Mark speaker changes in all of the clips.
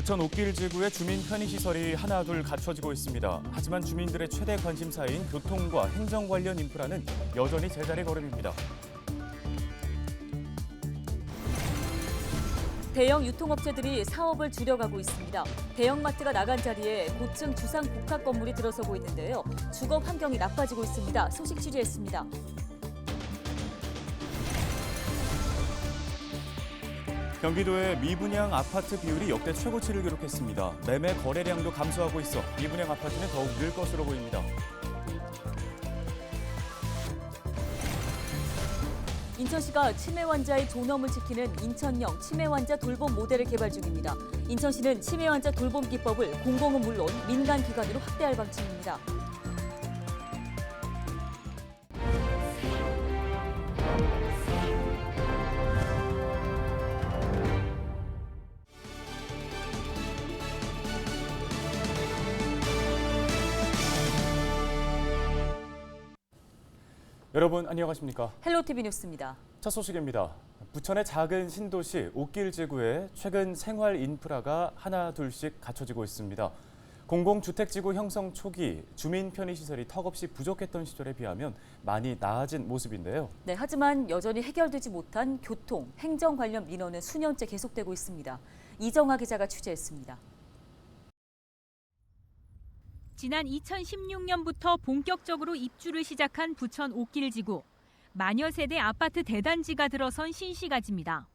Speaker 1: 부천 옥길 지구의 주민 편의시설이 하나둘 갖춰지고 있습니다. 하지만 주민들의 최대 관심사인 교통과 행정 관련 인프라는 여전히 제자리 걸음입니다.
Speaker 2: 대형 유통업체들이 사업을 줄여가고 있습니다. 대형마트가 나간 자리에 고층 주상 복합 건물이 들어서고 있는데요. 주거 환경이 나빠지고 있습니다. 소식 취재했습니다.
Speaker 1: 경기도의 미분양 아파트 비율이 역대 최고치를 기록했습니다. 매매 거래량도 감소하고 있어 미분양 아파트는 더욱 늘 것으로 보입니다.
Speaker 2: 인천시가 치매 환자의 존엄을 지키는 인천형 치매 환자 돌봄 모델을 개발 중입니다. 인천시는 치매 환자 돌봄 기법을 공공은 물론 민간 기관으로 확대할 방침입니다.
Speaker 1: 여러분 안녕하십니까?
Speaker 2: 헬로티비 뉴스입니다.
Speaker 1: 첫 소식입니다. 부천의 작은 신도시 옥길 지구에 최근 생활 인프라가 하나 둘씩 갖춰지고 있습니다. 공공주택지구 형성 초기 주민 편의시설이 턱없이 부족했던 시절에 비하면 많이 나아진 모습인데요.
Speaker 2: 네, 하지만 여전히 해결되지 못한 교통, 행정 관련 민원은 수년째 계속되고 있습니다. 이정아 기자가 취재했습니다.
Speaker 3: 지난 2016년부터 본격적으로 입주를 시작한 부천 옥길지구. 마녀 세대 아파트 대단지가 들어선 신시가지입니다.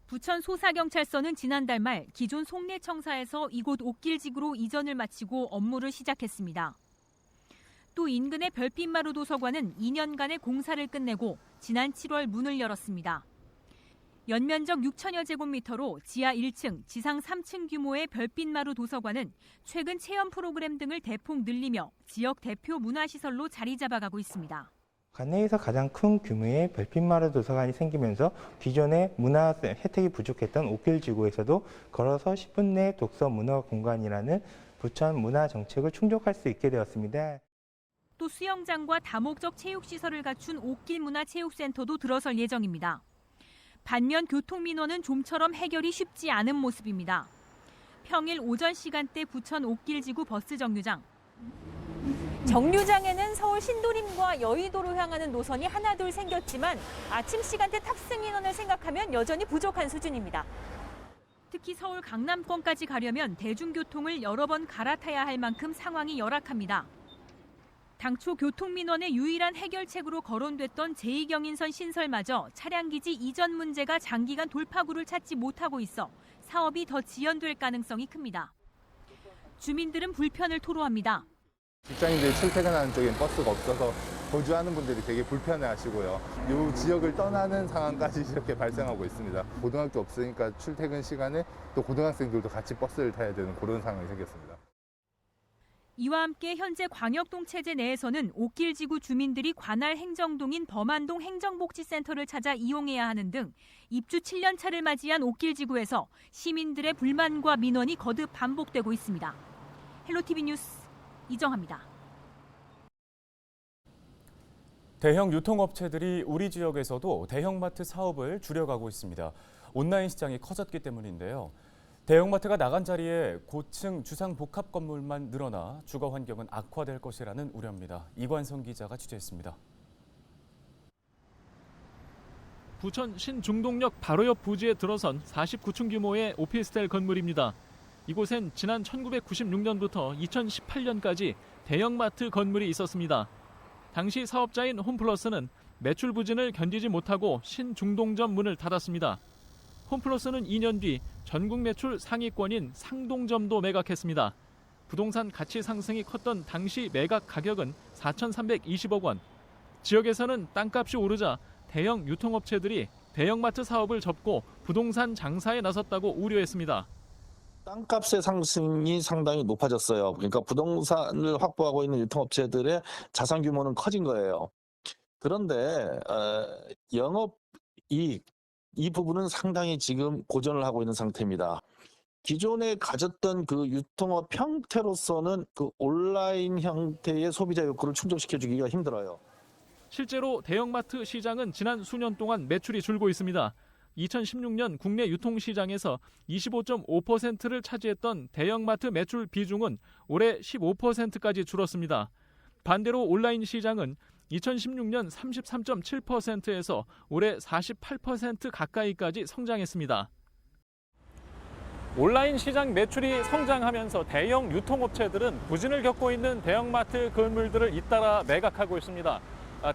Speaker 3: 부천 소사경찰서는 지난달 말 기존 송내청사에서 이곳 옥길지구로 이전을 마치고 업무를 시작했습니다. 또 인근의 별빛마루 도서관은 2년간의 공사를 끝내고 지난 7월 문을 열었습니다. 연면적 6천여 제곱미터로 지하 1층, 지상 3층 규모의 별빛마루 도서관은 최근 체험 프로그램 등을 대폭 늘리며 지역 대표 문화시설로 자리 잡아가고 있습니다.
Speaker 4: 관내에서 가장 큰 규모의 별빛마루 도서관이 생기면서 기존의 문화 혜택이 부족했던 옥길지구에서도 걸어서 10분 내 독서 문화 공간이라는 부천 문화 정책을 충족할 수 있게 되었습니다.
Speaker 3: 또 수영장과 다목적 체육시설을 갖춘 옥길문화체육센터도 들어설 예정입니다. 반면 교통민원은 좀처럼 해결이 쉽지 않은 모습입니다. 평일 오전 시간대 부천 옥길지구 버스 정류장. 정류장에는 서울 신도림과 여의도로 향하는 노선이 하나둘 생겼지만 아침 시간대 탑승 인원을 생각하면 여전히 부족한 수준입니다. 특히 서울 강남권까지 가려면 대중교통을 여러 번 갈아타야 할 만큼 상황이 열악합니다. 당초 교통민원의 유일한 해결책으로 거론됐던 제2경인선 신설마저 차량기지 이전 문제가 장기간 돌파구를 찾지 못하고 있어 사업이 더 지연될 가능성이 큽니다. 주민들은 불편을 토로합니다.
Speaker 5: 직장인들이 출퇴근하는 쪽엔 버스가 없어서 거주하는 분들이 되게 불편해하시고요. 이 지역을 떠나는 상황까지 이렇게 발생하고 있습니다. 고등학교 없으니까 출퇴근 시간에 또 고등학생들도 같이 버스를 타야 되는 그런 상황이 생겼습니다.
Speaker 3: 이와 함께 현재 광역동 체제 내에서는 옥길지구 주민들이 관할 행정동인 범안동 행정복지센터를 찾아 이용해야 하는 등 입주 7년 차를 맞이한 옥길지구에서 시민들의 불만과 민원이 거듭 반복되고 있습니다. 헬로티비 뉴스 이정아입니다.
Speaker 1: 대형 유통업체들이 우리 지역에서도 대형마트 사업을 줄여가고 있습니다. 온라인 시장이 커졌기 때문인데요. 대형마트가 나간 자리에 고층 주상 복합 건물만 늘어나 주거 환경은 악화될 것이라는 우려입니다. 이관성 기자가 취재했습니다.
Speaker 6: 부천 신중동역 바로 옆 부지에 들어선 49층 규모의 오피스텔 건물입니다. 이곳엔 지난 1996년부터 2018년까지 대형마트 건물이 있었습니다. 당시 사업자인 홈플러스는 매출 부진을 견디지 못하고 신중동점 문을 닫았습니다. 홈플러스는 2년 뒤 전국 매출 상위권인 상동점도 매각했습니다. 부동산 가치 상승이 컸던 당시 매각 가격은 4,320억 원. 지역에서는 땅값이 오르자 대형 유통업체들이 대형마트 사업을 접고 부동산 장사에 나섰다고 우려했습니다.
Speaker 7: 땅값의 상승이 상당히 높아졌어요. 그러니까 부동산을 확보하고 있는 유통업체들의 자산 규모는 커진 거예요. 그런데 영업이익 이 부분은 상당히 지금 고전을 하고 있는 상태입니다. 기존에 가졌던 그 유통업 형태로서는 그 온라인 형태의 소비자 욕구를 충족시켜주기가 힘들어요.
Speaker 6: 실제로 대형마트 시장은 지난 수년 동안 매출이 줄고 있습니다. 2016년 국내 유통시장에서 25.5%를 차지했던 대형마트 매출 비중은 올해 15%까지 줄었습니다. 반대로 온라인 시장은 2016년 33.7%에서 올해 48% 가까이까지 성장했습니다. 온라인 시장 매출이 성장하면서 대형 유통업체들은 부진을 겪고 있는 대형마트 건물들을 잇따라 매각하고 있습니다.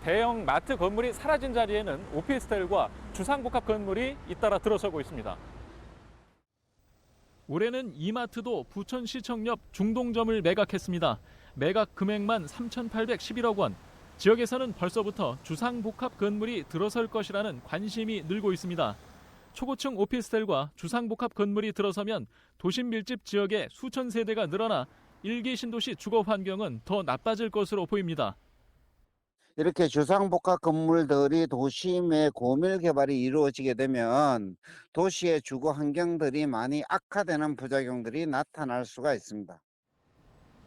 Speaker 6: 대형 마트 건물이 사라진 자리에는 오피스텔과 주상복합 건물이 잇따라 들어서고 있습니다. 올해는 이마트도 부천시청 옆 중동점을 매각했습니다. 매각 금액만 3,811억 원. 지역에서는 벌써부터 주상복합 건물이 들어설 것이라는 관심이 늘고 있습니다. 초고층 오피스텔과 주상복합 건물이 들어서면 도심 밀집 지역에 수천 세대가 늘어나 일기 신도시 주거 환경은 더 나빠질 것으로 보입니다.
Speaker 8: 이렇게 주상복합 건물들이 도심의 고밀 개발이 이루어지게 되면 도시의 주거 환경들이 많이 악화되는 부작용들이 나타날 수가 있습니다.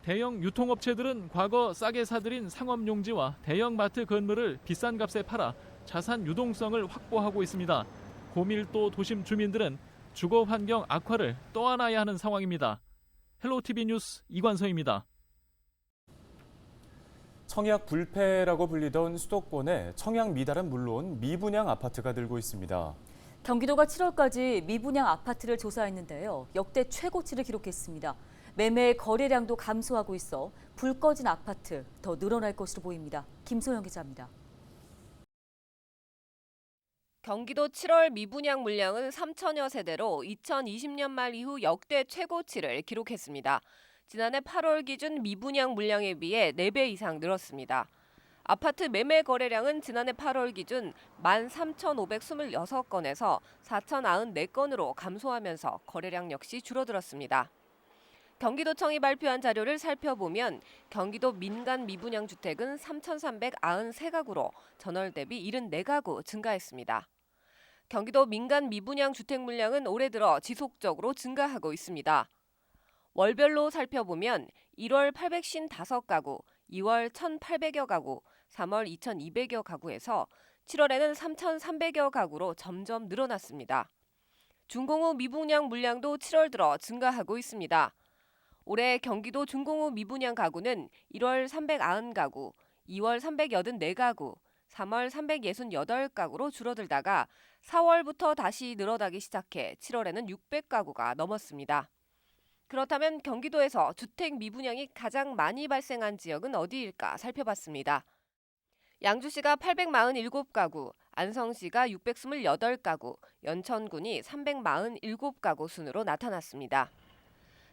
Speaker 6: 대형 유통업체들은 과거 싸게 사들인 상업용지와 대형마트 건물을 비싼 값에 팔아 자산 유동성을 확보하고 있습니다. 고밀도 도심 주민들은 주거 환경 악화를 떠안아야 하는 상황입니다. 헬로티비 뉴스 이관서입니다.
Speaker 1: 청약 불패라고 불리던 수도권에 청약 미달은 물론 미분양 아파트가 늘고 있습니다.
Speaker 2: 경기도가 7월까지 미분양 아파트를 조사했는데요. 역대 최고치를 기록했습니다. 매매 거래량도 감소하고 있어 불 꺼진 아파트 더 늘어날 것으로 보입니다. 김소영 기자입니다.
Speaker 9: 경기도 7월 미분양 물량은 3천여 세대로 2020년 말 이후 역대 최고치를 기록했습니다. 지난해 8월 기준 미분양 물량에 비해 4배 이상 늘었습니다. 아파트 매매 거래량은 지난해 8월 기준 13,526건에서 4,094건으로 감소하면서 거래량 역시 줄어들었습니다. 경기도청이 발표한 자료를 살펴보면 경기도 민간 미분양 주택은 3,393가구로 전월 대비 74가구 증가했습니다. 경기도 민간 미분양 주택 물량은 올해 들어 지속적으로 증가하고 있습니다. 월별로 살펴보면 1월 855가구, 2월 1,800여 가구, 3월 2,200여 가구에서 7월에는 3,300여 가구로 점점 늘어났습니다. 준공후 미분양 물량도 7월 들어 증가하고 있습니다. 올해 경기도 준공후 미분양 가구는 1월 390가구, 2월 384가구, 3월 368가구로 줄어들다가 4월부터 다시 늘어나기 시작해 7월에는 600가구가 넘었습니다. 그렇다면 경기도에서 주택 미분양이 가장 많이 발생한 지역은 어디일까 살펴봤습니다. 양주시가 847가구, 안성시가 628가구, 연천군이 347가구 순으로 나타났습니다.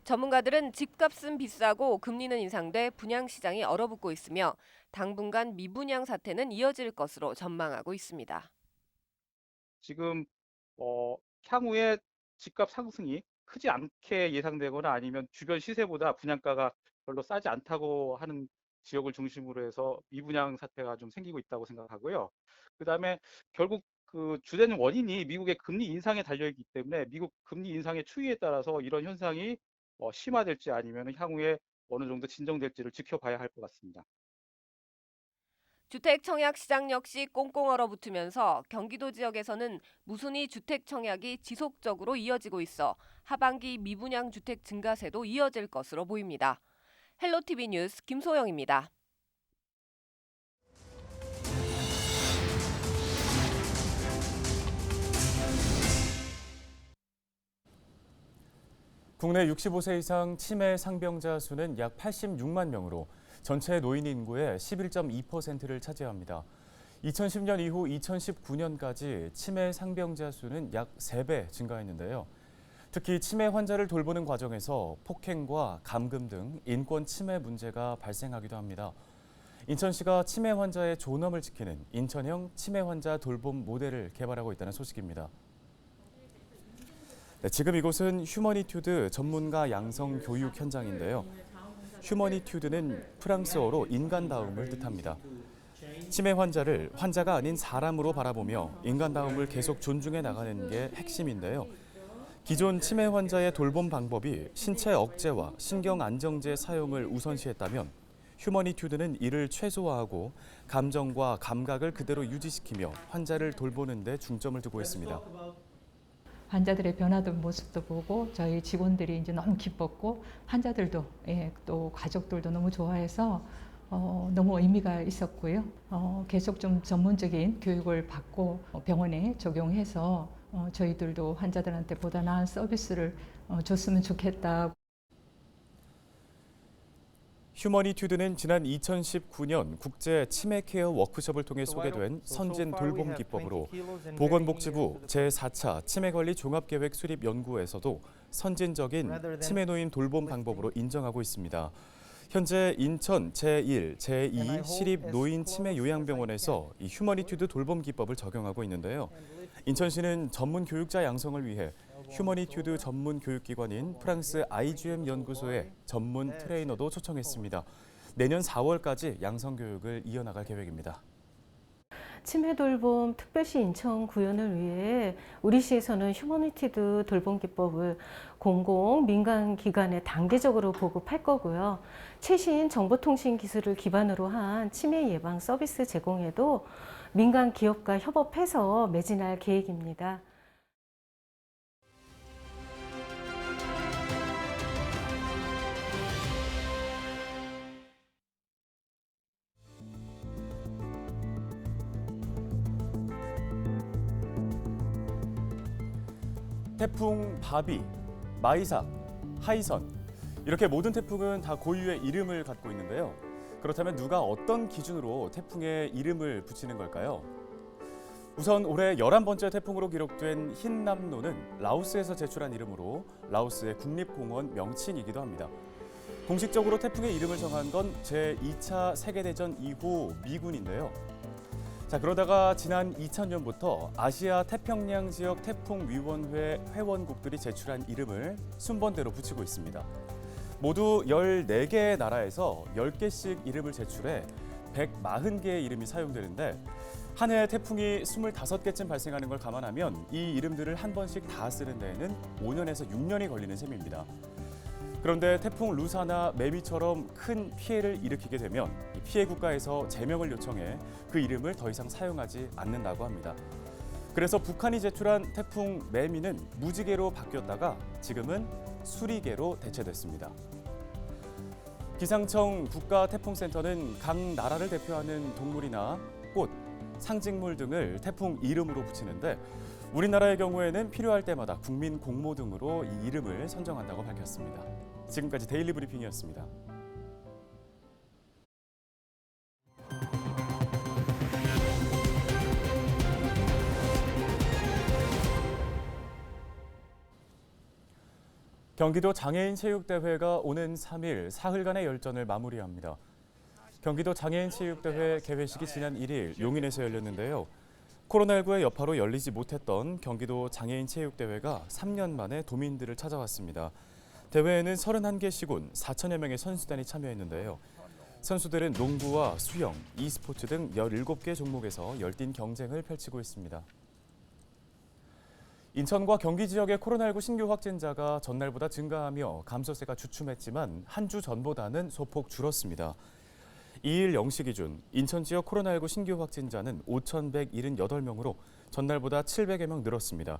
Speaker 9: 전문가들은 집값은 비싸고 금리는 인상돼 분양시장이 얼어붙고 있으며 당분간 미분양 사태는 이어질 것으로 전망하고 있습니다.
Speaker 10: 지금 향후에 집값 상승이 크지 않게 예상되거나 아니면 주변 시세보다 분양가가 별로 싸지 않다고 하는 지역을 중심으로 해서 미분양 사태가 좀 생기고 있다고 생각하고요. 그다음에 결국 그 주된 원인이 미국의 금리 인상에 달려있기 때문에 미국 금리 인상의 추이에 따라서 이런 현상이 심화될지 아니면 향후에 어느 정도 진정될지를 지켜봐야 할 것 같습니다.
Speaker 9: 주택 청약 시장 역시 꽁꽁 얼어붙으면서 경기도 지역에서는 무순위 주택 청약이 지속적으로 이어지고 있어 하반기 미분양 주택 증가세도 이어질 것으로 보입니다. 헬로티비 뉴스 김소영입니다.
Speaker 1: 국내 65세 이상 치매 상병자 수는 약 86만 명으로 전체 노인 인구의 11.2%를 차지합니다. 2010년 이후 2019년까지 치매 상병자 수는 약 3배 증가했는데요. 특히 치매 환자를 돌보는 과정에서 폭행과 감금 등 인권 침해 문제가 발생하기도 합니다. 인천시가 치매 환자의 존엄을 지키는 인천형 치매 환자 돌봄 모델을 개발하고 있다는 소식입니다. 네, 지금 이곳은 휴머니튜드 전문가 양성 교육 현장인데요. 휴머니튜드는 프랑스어로 인간다움을 뜻합니다. 치매 환자를 환자가 아닌 사람으로 바라보며 인간다움을 계속 존중해 나가는 게 핵심인데요. 기존 치매 환자의 돌봄 방법이 신체 억제와 신경 안정제 사용을 우선시했다면 휴머니튜드는 이를 최소화하고 감정과 감각을 그대로 유지시키며 환자를 돌보는 데 중점을 두고 있습니다.
Speaker 11: 환자들의 변화된 모습도 보고 저희 직원들이 이제 너무 기뻤고 환자들도 또 가족들도 너무 좋아해서 너무 의미가 있었고요. 계속 좀 전문적인 교육을 받고 병원에 적용해서 저희들도 환자들한테 보다 나은 서비스를 줬으면 좋겠다.
Speaker 1: 휴머니튜드는 지난 2019년 국제 치매 케어 워크숍을 통해 소개된 선진 돌봄 기법으로 보건복지부 제4차 치매관리 종합계획 수립 연구에서도 선진적인 치매 노인 돌봄 방법으로 인정하고 있습니다. 현재 인천 제1, 제2 시립 노인 치매 요양병원에서 이 휴머니튜드 돌봄 기법을 적용하고 있는데요. 인천시는 전문 교육자 양성을 위해 휴머니튜드 전문 교육기관인 프랑스 IGM 연구소의 전문 트레이너도 초청했습니다. 내년 4월까지 양성 교육을 이어나갈 계획입니다.
Speaker 12: 치매 돌봄 특별시 인천 구현을 위해 우리 시에서는 휴머니티드 돌봄 기법을 공공 민간 기관에 단계적으로 보급할 거고요. 최신 정보통신 기술을 기반으로 한 치매 예방 서비스 제공에도 민간 기업과 협업해서 매진할 계획입니다.
Speaker 1: 태풍 바비, 마이삭, 하이선 이렇게 모든 태풍은 다 고유의 이름을 갖고 있는데요. 그렇다면 누가 어떤 기준으로 태풍에 이름을 붙이는 걸까요? 우선 올해 11번째 태풍으로 기록된 흰남노는 라오스에서 제출한 이름으로 라오스의 국립공원 명칭이기도 합니다. 공식적으로 태풍의 이름을 정한 건 제2차 세계대전 이후 미군인데요. 자, 그러다가 지난 2000년부터 아시아 태평양 지역 태풍위원회 회원국들이 제출한 이름을 순번대로 붙이고 있습니다. 모두 14개의 나라에서 10개씩 이름을 제출해 140개의 이름이 사용되는데 한 해 태풍이 25개쯤 발생하는 걸 감안하면 이 이름들을 한 번씩 다 쓰는 데에는 5년에서 6년이 걸리는 셈입니다. 그런데 태풍 루사나 매미처럼 큰 피해를 일으키게 되면 피해 국가에서 제명을 요청해 그 이름을 더 이상 사용하지 않는다고 합니다. 그래서 북한이 제출한 태풍 매미는 무지개로 바뀌었다가 지금은 수리개로 대체됐습니다. 기상청 국가태풍센터는 각 나라를 대표하는 동물이나 꽃, 상징물 등을 태풍 이름으로 붙이는데 우리나라의 경우에는 필요할 때마다 국민 공모 등으로 이 이름을 선정한다고 밝혔습니다. 지금까지 데일리 브리핑이었습니다. 경기도 장애인 체육대회가 오는 3일 사흘간의 열전을 마무리합니다. 경기도 장애인 체육대회 개회식이 지난 1일 용인에서 열렸는데요. 코로나19의 여파로 열리지 못했던 경기도 장애인 체육대회가 3년 만에 도민들을 찾아왔습니다. 대회에는 31개 시군 4천여 명의 선수단이 참여했는데요. 선수들은 농구와 수영, e스포츠 등 17개 종목에서 열띤 경쟁을 펼치고 있습니다. 인천과 경기 지역의 코로나19 신규 확진자가 전날보다 증가하며 감소세가 주춤했지만 한 주 전보다는 소폭 줄었습니다. 2일 0시 기준 인천 지역 코로나19 신규 확진자는 5,178명으로 전날보다 700여 명 늘었습니다.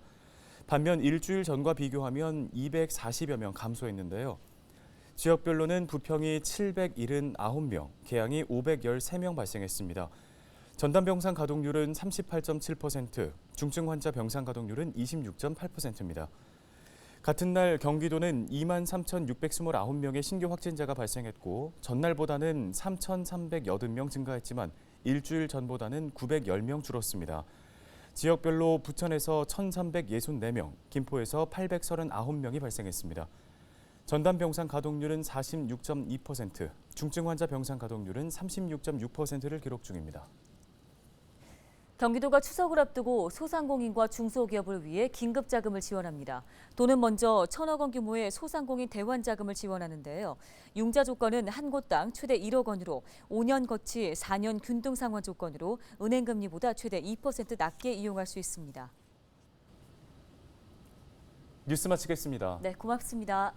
Speaker 1: 반면 일주일 전과 비교하면 240여 명 감소했는데요. 지역별로는 부평이 779명, 계양이 513명 발생했습니다. 전담 병상 가동률은 38.7%, 중증 환자 병상 가동률은 26.8%입니다. 같은 날 경기도는 23,629명의 신규 확진자가 발생했고 전날보다는 3,380명 증가했지만 일주일 전보다는 910명 줄었습니다. 지역별로 부천에서 1,364명, 김포에서 839명이 발생했습니다. 전담 병상 가동률은 46.2%, 중증 환자 병상 가동률은 36.6%를 기록 중입니다.
Speaker 2: 경기도가 추석을 앞두고 소상공인과 중소기업을 위해 긴급 자금을 지원합니다. 도는 먼저 1,000억 원 규모의 소상공인 대환 자금을 지원하는데요. 융자 조건은 한 곳당 최대 1억 원으로 5년 거치 4년 균등 상환 조건으로 은행 금리보다 최대 2% 낮게 이용할 수 있습니다.
Speaker 1: 뉴스 마치겠습니다.
Speaker 2: 네, 고맙습니다.